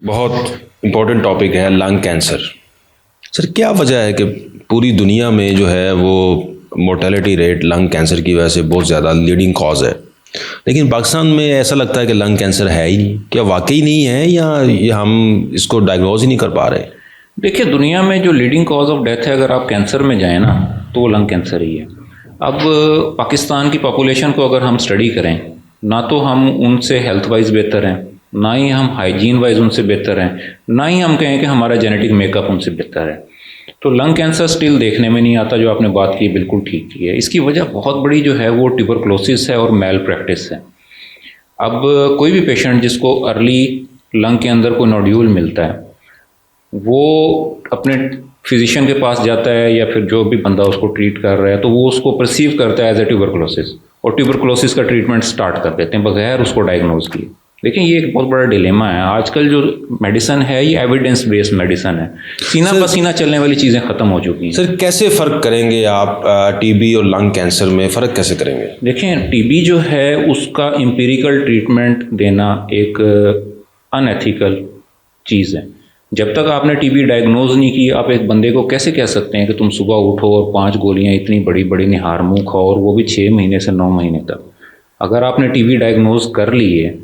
बहुत important topic है lung cancer. Sir क्या वजह है कि पूरी दुनिया में जो है वो मोर्टेलिटी रेट लंग कैंसर की वजह से बहुत ज़्यादा लीडिंग कॉज है, लेकिन पाकिस्तान में ऐसा लगता है कि लंग कैंसर है ही नहीं। क्या वाकई नहीं है या ये हम इसको डायग्नोज ही नहीं कर पा रहे? देखिए, दुनिया में जो लीडिंग कॉज ऑफ डेथ है, अगर आप कैंसर में जाएँ ना, तो वो लंग कैंसर ही है। अब पाकिस्तान की पॉपुलेशन को अगर हम स्टडी करें, ना तो हम उनसे हेल्थ वाइज बेहतर हैं, ना ही हम हाइजीन वाइज उनसे बेहतर हैं, ना ही हम कहें कि हमारा जेनेटिक मेकअप उनसे बेहतर है। तो लंग कैंसर स्टिल देखने में नहीं आता। जो आपने बात की बिल्कुल ठीक की है। इसकी वजह बहुत बड़ी जो है वो ट्यूबरक्लोसिस है और मेल प्रैक्टिस है। अब कोई भी पेशेंट जिसको अर्ली लंग के अंदर कोई नोड्यूल मिलता है, वो अपने फिजिशियन के पास जाता है या फिर जो भी बंदा उसको ट्रीट कर रहा है, तो वो उसको परसीव करता है एज ए ट्यूबरक्लोसिस, और ट्यूबरक्लोसिस का ट्रीटमेंट स्टार्ट कर देते हैं बगैर उसको डायग्नोज किए। देखिए, ये एक बहुत बड़ा डिलेमा है। आजकल जो मेडिसिन है ये एविडेंस बेस्ड मेडिसिन है। सीना पसीना चलने वाली चीज़ें ख़त्म हो चुकी हैं। सर कैसे फ़र्क करेंगे आप टीबी और लंग कैंसर में फ़र्क कैसे करेंगे? देखें, टीबी जो है उसका एम्पिरिकल ट्रीटमेंट देना एक अनएथिकल चीज़ है। जब तक आपने टीबी डायग्नोज नहीं की, आप एक बंदे को कैसे कह सकते हैं कि तुम सुबह उठो और 5 गोलियां इतनी बड़ी बड़ी निहार मुँह खाओ, और वो भी 6 महीने से 9 महीने तक। अगर आपने टीबी डायग्नोज कर ली है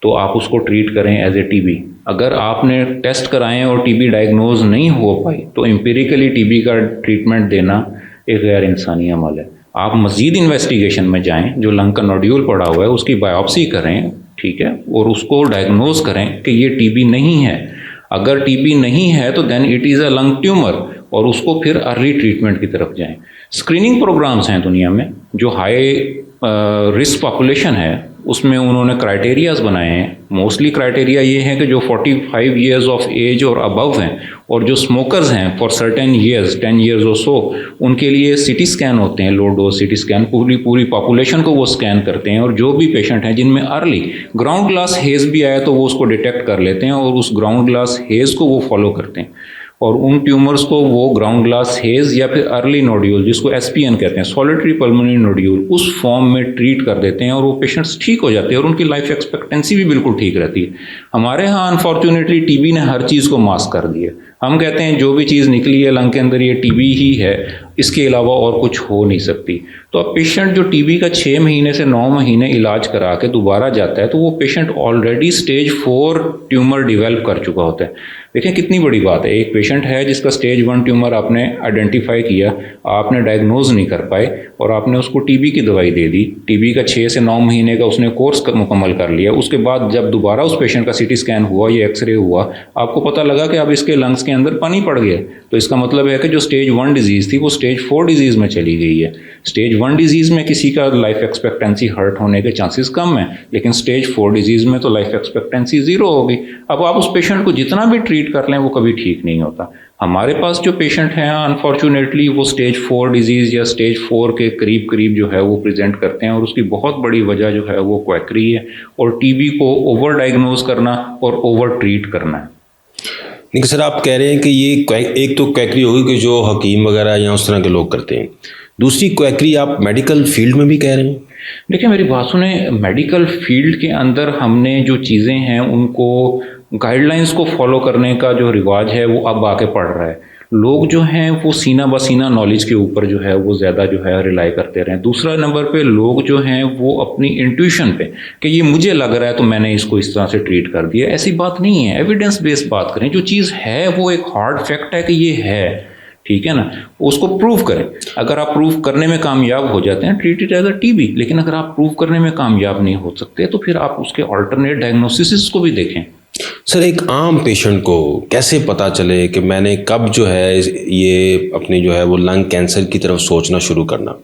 तो आप उसको ट्रीट करें एज ए टीबी। अगर आपने टेस्ट कराएं और टीबी डायग्नोज नहीं हो पाई, तो एम्पिरिकली टीबी का ट्रीटमेंट देना एक गैर इंसानी अमल है। आप मज़ीद इन्वेस्टिगेशन में जाएं, जो लंग का नोड्यूल पड़ा हुआ है उसकी बायोप्सी करें, ठीक है, और उसको डायग्नोज करें कि ये टीबी नहीं है। अगर टीबी नहीं है तो then it is a lung tumour, और उसको फिर अर्ली ट्रीटमेंट की तरफ जाएं। स्क्रीनिंग प्रोग्राम्स हैं दुनिया में, जो हाई रिस्क पॉपुलेशन है उसमें उन्होंने क्राइटेरियाज बनाए हैं। मोस्टली क्राइटेरिया ये है कि जो 45 ईयर्स ऑफ एज और अबव हैं, और जो स्मोकर्स हैं फॉर सर्टेन ईयर्स 10 ईयर्स और सो, उनके लिए सिटी स्कैन होते हैं, लो डोज सिटी स्कैन। पूरी पॉपुलेशन को वो स्कैन करते हैं, और जो भी पेशेंट हैं जिनमें अर्ली ग्राउंड ग्लास हेज भी आया तो वो उसको डिटेक्ट कर लेते हैं, और उस ग्राउंड ग्लास हेज को वो फॉलो करते हैं, और उन ट्यूमर्स को वो ग्राउंड ग्लास हेज या फिर अर्ली नोड्यूल, जिसको एसपीएन कहते हैं, सॉलिटरी पल्मोनरी नोड्यूल, उस फॉर्म में ट्रीट कर देते हैं, और वो पेशेंट्स ठीक हो जाते हैं, और उनकी लाइफ एक्सपेक्टेंसी भी बिल्कुल ठीक रहती है। हमारे यहाँ अनफॉर्चुनेटली टीबी ने हर चीज़ को मास्क कर दिया। हम कहते हैं जो भी चीज़ निकली है लंग के अंदर ये टीबी ही है, इसके अलावा और कुछ हो नहीं सकती। तो अब पेशेंट जो टीबी का 6 महीने से 9 महीने इलाज करा के दोबारा जाता है, तो वो patient already stage 4 tumour develop कर चुका होता है। देखें कितनी बड़ी बात है। एक पेशेंट है जिसका स्टेज 1 ट्यूमर आपने आइडेंटिफाई किया, आपने डायग्नोज नहीं कर पाए, और आपने उसको टीबी की दवाई दे दी। टीबी का 6 से 9 महीने का उसने कोर्स मुकम्मल कर लिया। उसके बाद जब दोबारा उस पेशेंट का सीटी स्कैन हुआ या एक्सरे हुआ, आपको पता लगा कि अब इसके लंग्स के अंदर पानी पड़ गया। तो इसका मतलब है कि जो स्टेज 1 डिजीज़ थी वो स्टेज 4 डिजीज़ में चली गई है। स्टेज 1 डिजीज़ में किसी का लाइफ एक्सपेक्टेंसी हर्ट होने के चांसेस कम है, लेकिन स्टेज 4 डिजीज़ में तो लाइफ एक्सपेक्टेंसी 0 होगी। अब आप उस पेशेंट को जितना भी ट्रीट कर लें वो कभी ठीक नहीं होता। हमारे पास जो पेशेंट हैं अनफॉर्चुनेटली वो स्टेज 4 डिजीज़ या स्टेज 4 के करीब जो है वो प्रेजेंट करते हैं, और उसकी बहुत बड़ी वजह जो है वो क्वैकरी है, और टीबी को ओवर डायग्नोज करना और ओवर ट्रीट करना है। लेकिन सर आप कह रहे हैं कि ये एक तो क्वैकरी होगी कि जो हकीम वगैरह या उस तरह के लोग करते हैं, दूसरी क्वैकरी आप मेडिकल फील्ड में भी कह रहे हैं। देखिए मेरी बात सुने, मेडिकल फील्ड के अंदर हमने जो चीज़ें हैं उनको गाइडलाइंस को फॉलो करने का जो रिवाज है वो अब आके पड़ रहा है। लोग जो हैं वो सीना बसीना नॉलेज के ऊपर जो है वो ज़्यादा जो है रिलाई करते रहे हैं। दूसरा नंबर पे लोग जो हैं वो अपनी इंट्यूशन पे कि ये मुझे लग रहा है तो मैंने इसको इस तरह से ट्रीट कर दिया, ऐसी बात नहीं है। एविडेंस बेस्ड बात करें, जो चीज़ है वो एक हार्ड फैक्ट है कि ये है, ठीक है ना, उसको प्रूव करें। अगर आप प्रूव करने में कामयाब हो जाते हैं, treat it as a TB. लेकिन अगर आप प्रूव करने में कामयाब नहीं हो सकते तो फिर आप उसके ऑल्टरनेट डायग्नोसिस को भी देखें। सर एक आम पेशेंट को कैसे पता चले कि मैंने कब जो है ये अपनी जो है वो लंग कैंसर की तरफ सोचना शुरू करना?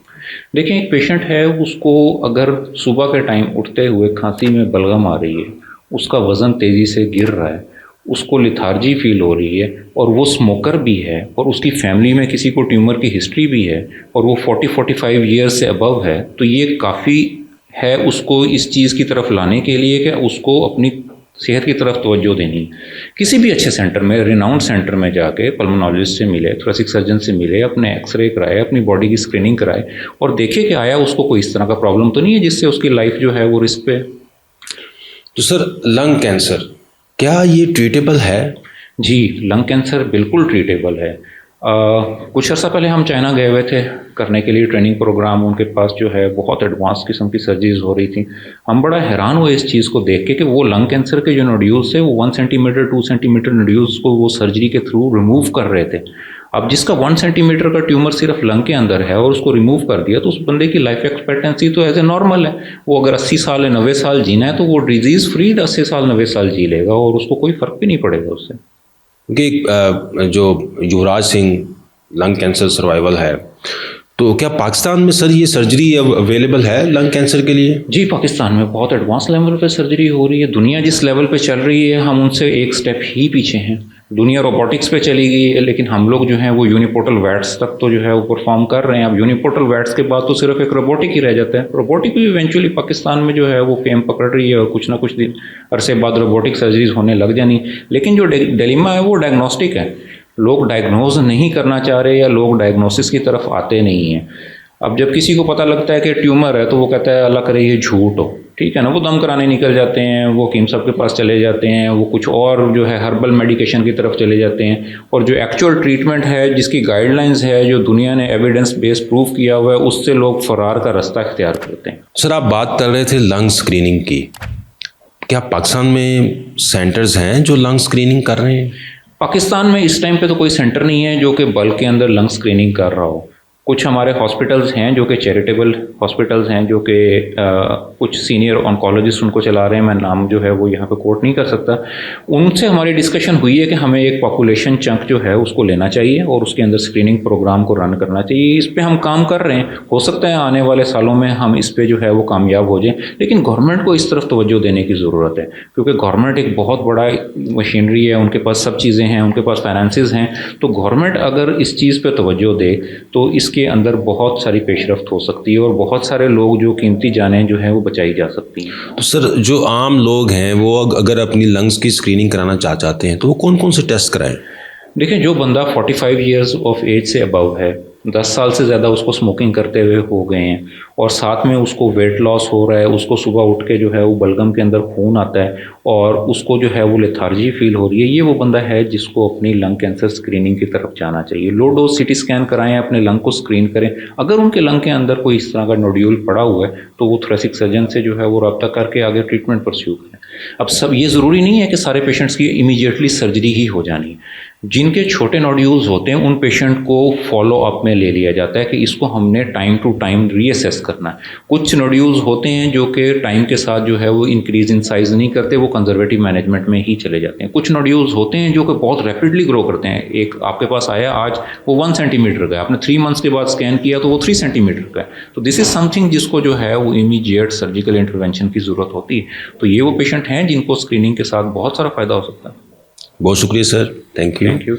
देखें, एक पेशेंट है, उसको अगर सुबह के टाइम उठते हुए खांसी में बलगम आ रही है, उसका वज़न तेज़ी से गिर रहा है, उसको लिथार्जी फील हो रही है, और वो स्मोकर भी है, और उसकी फैमिली में किसी को ट्यूमर की हिस्ट्री भी है, और वो 40-45 ईयर्स से अबव है, तो ये काफ़ी है उसको इस चीज़ की तरफ लाने के लिए कि उसको अपनी सेहत की तरफ तवज्जो देनी। किसी भी अच्छे सेंटर में, रिनाउंड सेंटर में जाके पल्मोनोलॉजिस्ट से मिले, थोरेसिक सर्जन से मिले, अपने एक्सरे कराए, अपनी बॉडी की स्क्रीनिंग कराए, और देखे कि आया उसको कोई इस तरह का प्रॉब्लम तो नहीं है जिससे उसकी लाइफ जो है वो रिस्क पे। तो सर लंग कैंसर क्या ये ट्रीटेबल है? जी, लंग कैंसर बिल्कुल ट्रीटेबल है। कुछ अर्सा पहले हम चाइना गए हुए थे करने के लिए ट्रेनिंग प्रोग्राम। उनके पास जो है बहुत एडवांस किस्म की सर्जरीज हो रही थी। हम बड़ा हैरान हुए इस चीज़ को देख के कि वो लंग कैंसर के जो नोड्यूल्स है वो 1 सेंटीमीटर 2 सेंटीमीटर नोड्यूल्स को वो सर्जरी के थ्रू रिमूव कर रहे थे। अब जिसका 1 सेंटीमीटर का ट्यूमर सिर्फ लंग के अंदर है और उसको रिमूव कर दिया तो उस बंदे की लाइफ एक्सपेक्टेंसी तो एज ए नॉर्मल है। वो अगर 80 साल या 90 साल जीना है तो वो डिजीज़ फ्री 80 साल 90 साल जी लेगा और उसको कोई फ़र्क भी नहीं पड़ेगा उससे। क्योंकि जो Yuvraj Singh lung cancer survival है, तो क्या पाकिस्तान में सर ये सर्जरी अवेलेबल है लंग कैंसर के लिए? जी, पाकिस्तान में बहुत एडवांस लेवल पे सर्जरी हो रही है। दुनिया जिस लेवल पे चल रही है हम उनसे एक स्टेप ही पीछे हैं। दुनिया रोबोटिक्स पे चली गई है लेकिन हम लोग जो हैं वो यूनिपोर्टल वैट्स तक तो जो है वो परफॉर्म कर रहे हैं। अब यूनिपोर्टल वैट्स के बाद तो सिर्फ एक रोबोटिक ही रह जाता है। रोबोटिक भी इवेंचुअली पाकिस्तान में जो है वो फेम पकड़ रही है और कुछ ना कुछ दिन अरसे बाद रोबोटिक सर्जरीज होने लग जानी। लेकिन जो डिलेमा है वो डायग्नोस्टिक है। लोग डायग्नोज नहीं करना चाह रहे या लोग डायग्नोसिस की तरफ आते नहीं हैं। अब जब किसी को पता लगता है कि ट्यूमर है तो वो कहता है अल्लाह करे ये झूठ हो, ठीक है ना। वो दम कराने निकल जाते हैं, वो कीम साहब के पास चले जाते हैं, वो कुछ और जो है हर्बल मेडिकेशन की तरफ चले जाते हैं। और जो एक्चुअल ट्रीटमेंट है जिसकी गाइडलाइंस है जो दुनिया ने एविडेंस बेस्ड प्रूफ किया हुआ है उससे लोग फरार का रास्ता इख्तियार करते हैं। सर आप बात कर रहे थे लंग स्क्रीनिंग की, क्या पाकिस्तान में सेंटर्स हैं जो लंग स्क्रीनिंग कर रहे हैं? पाकिस्तान में इस टाइम पे तो कोई सेंटर नहीं है जो कि बल्क के अंदर लंग स्क्रीनिंग कर रहा हो। कुछ हमारे हॉस्पिटल्स हैं जो कि चैरिटेबल हॉस्पिटल्स हैं जो कि कुछ सीनियर ऑन्कोलॉजिस्ट उनको चला रहे हैं। मैं नाम जो है वो यहाँ पे कोट नहीं कर सकता। उनसे हमारी डिस्कशन हुई है कि हमें एक पॉपुलेशन चंक जो है उसको लेना चाहिए और उसके अंदर स्क्रीनिंग प्रोग्राम को रन करना चाहिए। इस पर हम काम कर रहे हैं। हो सकता है आने वाले सालों में हम इस पर जो है वो कामयाब हो जाएं, लेकिन गवर्नमेंट को इस तरफ तवज्जो देने की ज़रूरत है क्योंकि गवर्नमेंट एक बहुत बड़ा मशीनरी है, उनके पास सब चीज़ें हैं, उनके पास फाइनेंसेस हैं। तो गवर्नमेंट अगर इस चीज़ पर तवज्जो दे तो इसके अंदर बहुत सारी पेशरफ्त हो सकती है और बहुत सारे लोग जो कीमती जानें जो हैं वो बचाई जा सकती हैं। तो सर जो आम लोग हैं वो अगर अपनी लंग्स की स्क्रीनिंग कराना चाहते हैं तो वो कौन कौन से टेस्ट कराएं? देखिए, जो बंदा 45 ईयर्स ऑफ एज से अबव है, 10 साल से ज़्यादा उसको स्मोकिंग करते हुए हो गए हैं और साथ में उसको वेट लॉस हो रहा है, उसको सुबह उठ के जो है वो बलगम के अंदर खून आता है और उसको जो है वो लेथार्जी फील हो रही है, ये वो बंदा है जिसको अपनी लंग कैंसर स्क्रीनिंग की तरफ जाना चाहिए। लो डोज सिटी स्कैन कराएं, अपने लंग को स्क्रीन करें। अगर उनके लंग के अंदर कोई इस तरह का नोड्यूल पड़ा हुआ है तो वो थोरेसिक सर्जन से जो है वो रब्ता करके आगे ट्रीटमेंट परस्यू करें। अब सब ये ज़रूरी नहीं है कि सारे पेशेंट्स की इमीडिएटली सर्जरी ही हो जानी है। जिनके छोटे नोड्यूल्स होते हैं उन पेशेंट को फॉलो अप में ले लिया जाता है कि इसको हमने टाइम टू टाइम रीअसेस करना है। कुछ नोड्यूल्स होते हैं जो कि टाइम के साथ जो है वो इंक्रीज इन साइज़ नहीं करते, वो कंजर्वेटिव मैनेजमेंट में ही चले जाते हैं। कुछ नोड्यूल्स होते हैं जो कि बहुत रैपिडली ग्रो करते हैं। एक आपके पास आया आज, वो 1 सेंटीमीटर का है, आपने 3 मंथ्स के बाद स्कैन किया तो वो 3 सेंटीमीटर का है। तो दिस इज़ समथिंग जिसको जो है वो इमीडिएट सर्जिकल इंटरवेंशन की ज़रूरत होती है। तो ये वो पेशेंट हैं जिनको स्क्रीनिंग के साथ बहुत सारा फ़ायदा हो सकता है। बहुत शुक्रिया सर, थैंक यू।